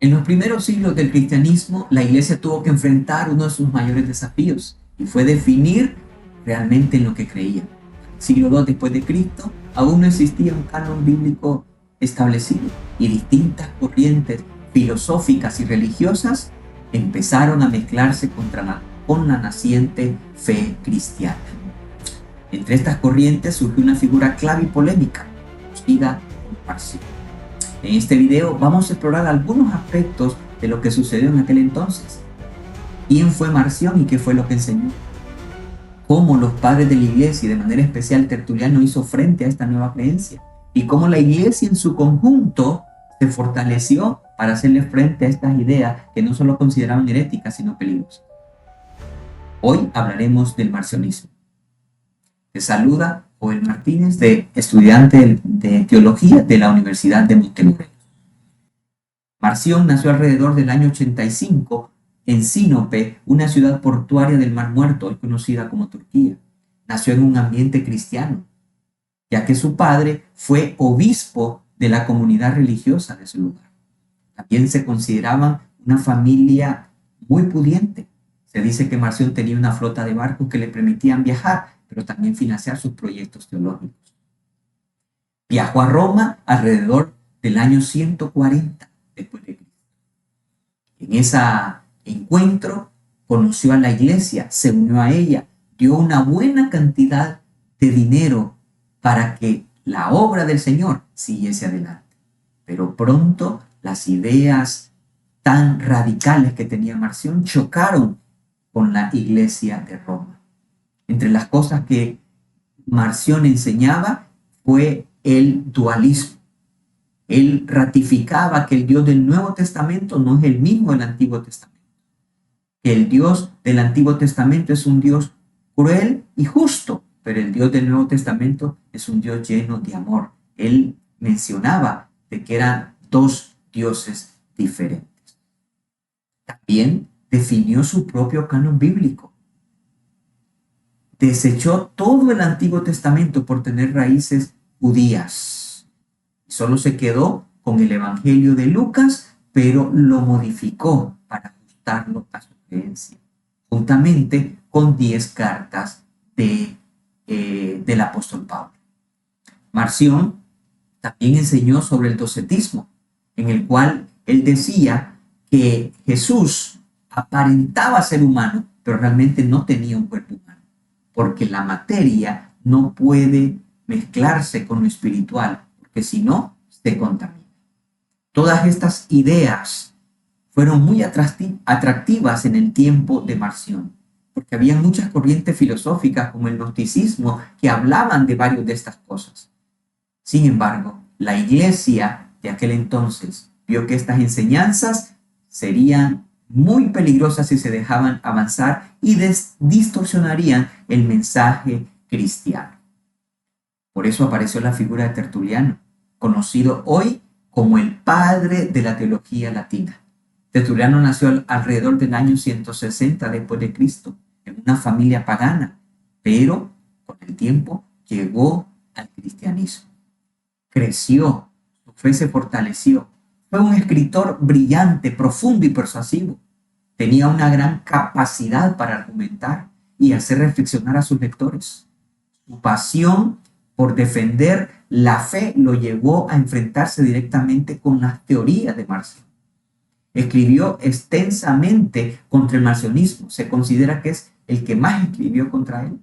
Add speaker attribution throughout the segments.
Speaker 1: En los primeros siglos del cristianismo, la iglesia tuvo que enfrentar uno de sus mayores desafíos y fue definir realmente en lo que creía. Siglo II después de Cristo, aún no existía un canon bíblico establecido y distintas corrientes filosóficas y religiosas empezaron a mezclarse con la naciente fe cristiana. Entre estas corrientes surgió una figura clave y polémica, conocida como Marción. En este video vamos a explorar algunos aspectos de lo que sucedió en aquel entonces. ¿Quién fue Marción y qué fue lo que enseñó? Cómo los padres de la iglesia y de manera especial Tertuliano hizo frente a esta nueva creencia y cómo la iglesia en su conjunto se fortaleció para hacerle frente a estas ideas que no solo consideraban heréticas sino peligrosas. Hoy hablaremos del marcionismo. Te saluda Joel Martínez, estudiante de teología de la Universidad de Montemorelos. Marción nació alrededor del año 85 en Sinope, una ciudad portuaria del Mar Muerto, hoy conocida como Turquía. Nació en un ambiente cristiano, ya que su padre fue obispo de la comunidad religiosa de ese lugar. También se consideraban una familia muy pudiente. Se dice que Marción tenía una flota de barcos que le permitían viajar, pero también financiar sus proyectos teológicos. Viajó a Roma alrededor del año 140 después de Cristo. En ese encuentro conoció a la iglesia, se unió a ella, dio una buena cantidad de dinero para que la obra del Señor siguiese adelante. Pero pronto las ideas tan radicales que tenía Marción chocaron con la iglesia de Roma. Entre las cosas que Marción enseñaba fue el dualismo. Él ratificaba que el Dios del Nuevo Testamento no es el mismo del Antiguo Testamento. Que el Dios del Antiguo Testamento es un Dios cruel y justo, pero el Dios del Nuevo Testamento es un Dios lleno de amor. Él mencionaba de que eran dos dioses diferentes. También definió su propio canon bíblico. Desechó todo el Antiguo Testamento por tener raíces judías. Solo se quedó con el Evangelio de Lucas, pero lo modificó para ajustarlo a su creencia, juntamente con 10 cartas del apóstol Pablo. Marción también enseñó sobre el docetismo, en el cual él decía que Jesús aparentaba ser humano, pero realmente no tenía un cuerpo humano, porque la materia no puede mezclarse con lo espiritual, porque si no, se contamina. Todas estas ideas fueron muy atractivas en el tiempo de Marción, porque había muchas corrientes filosóficas como el gnosticismo que hablaban de varias de estas cosas. Sin embargo, la iglesia de aquel entonces vio que estas enseñanzas serían muy peligrosas si se dejaban avanzar y distorsionarían el mensaje cristiano. Por eso apareció la figura de Tertuliano, conocido hoy como el padre de la teología latina. Tertuliano nació alrededor del año 160 después de Cristo, en una familia pagana, pero con el tiempo llegó al cristianismo. Creció, su fe se fortaleció. Fue un escritor brillante, profundo y persuasivo. Tenía una gran capacidad para argumentar y hacer reflexionar a sus lectores. Su pasión por defender la fe lo llevó a enfrentarse directamente con las teorías de Marción. Escribió extensamente contra el marcionismo. Se considera que es el que más escribió contra él.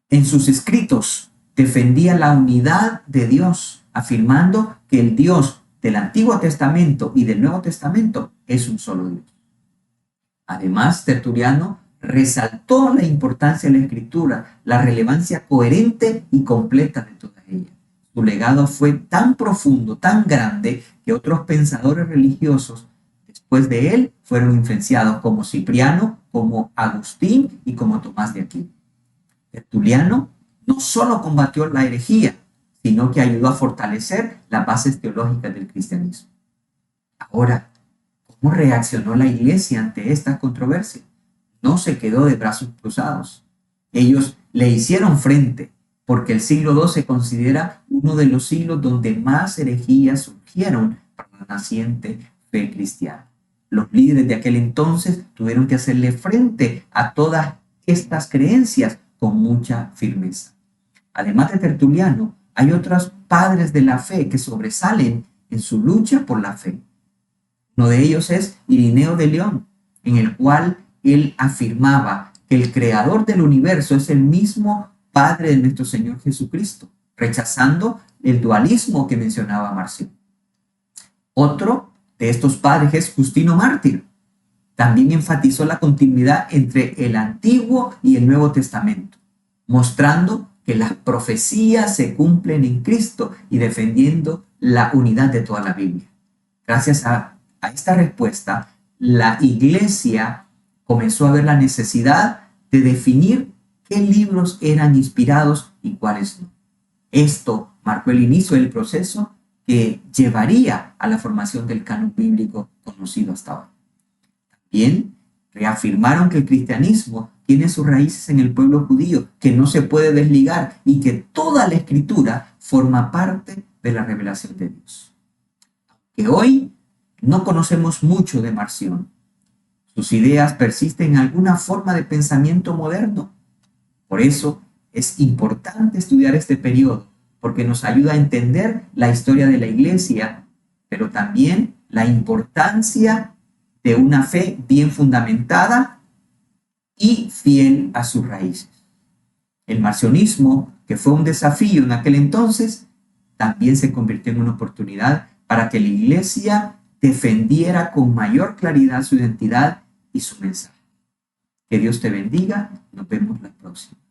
Speaker 1: En sus escritos defendía la unidad de Dios, afirmando que el Dios del Antiguo Testamento y del Nuevo Testamento es un solo Dios. Además, Tertuliano resaltó la importancia de la Escritura, la relevancia coherente y completa de toda ella. Su legado fue tan profundo, tan grande, que otros pensadores religiosos después de él fueron influenciados, como Cipriano, como Agustín y como Tomás de Aquino. Tertuliano no solo combatió la herejía, sino que ayudó a fortalecer las bases teológicas del cristianismo. Ahora, ¿cómo reaccionó la iglesia ante esta controversia? No se quedó de brazos cruzados. Ellos le hicieron frente, porque el siglo II se considera uno de los siglos donde más herejías surgieron para la naciente fe cristiana. Los líderes de aquel entonces tuvieron que hacerle frente a todas estas creencias con mucha firmeza. Además de Tertuliano, hay otros padres de la fe que sobresalen en su lucha por la fe. Uno de ellos es Irineo de León, en el cual él afirmaba que el creador del universo es el mismo Padre de nuestro Señor Jesucristo, rechazando el dualismo que mencionaba Marción. Otro de estos padres es Justino Mártir. También enfatizó la continuidad entre el Antiguo y el Nuevo Testamento, mostrando que las profecías se cumplen en Cristo y defendiendo la unidad de toda la Biblia. Gracias a esta respuesta, la Iglesia comenzó a ver la necesidad de definir qué libros eran inspirados y cuáles no. Esto marcó el inicio del proceso que llevaría a la formación del canon bíblico conocido hasta hoy. También reafirmaron que el cristianismo tiene sus raíces en el pueblo judío, que no se puede desligar y que toda la escritura forma parte de la revelación de Dios. Que hoy no conocemos mucho de Marción. Sus ideas persisten en alguna forma de pensamiento moderno. Por eso es importante estudiar este periodo, porque nos ayuda a entender la historia de la Iglesia, pero también la importancia de una fe bien fundamentada y fiel a sus raíces. El marcionismo, que fue un desafío en aquel entonces, también se convirtió en una oportunidad para que la Iglesia defendiera con mayor claridad su identidad y su mensaje. Que Dios te bendiga. Nos vemos la próxima.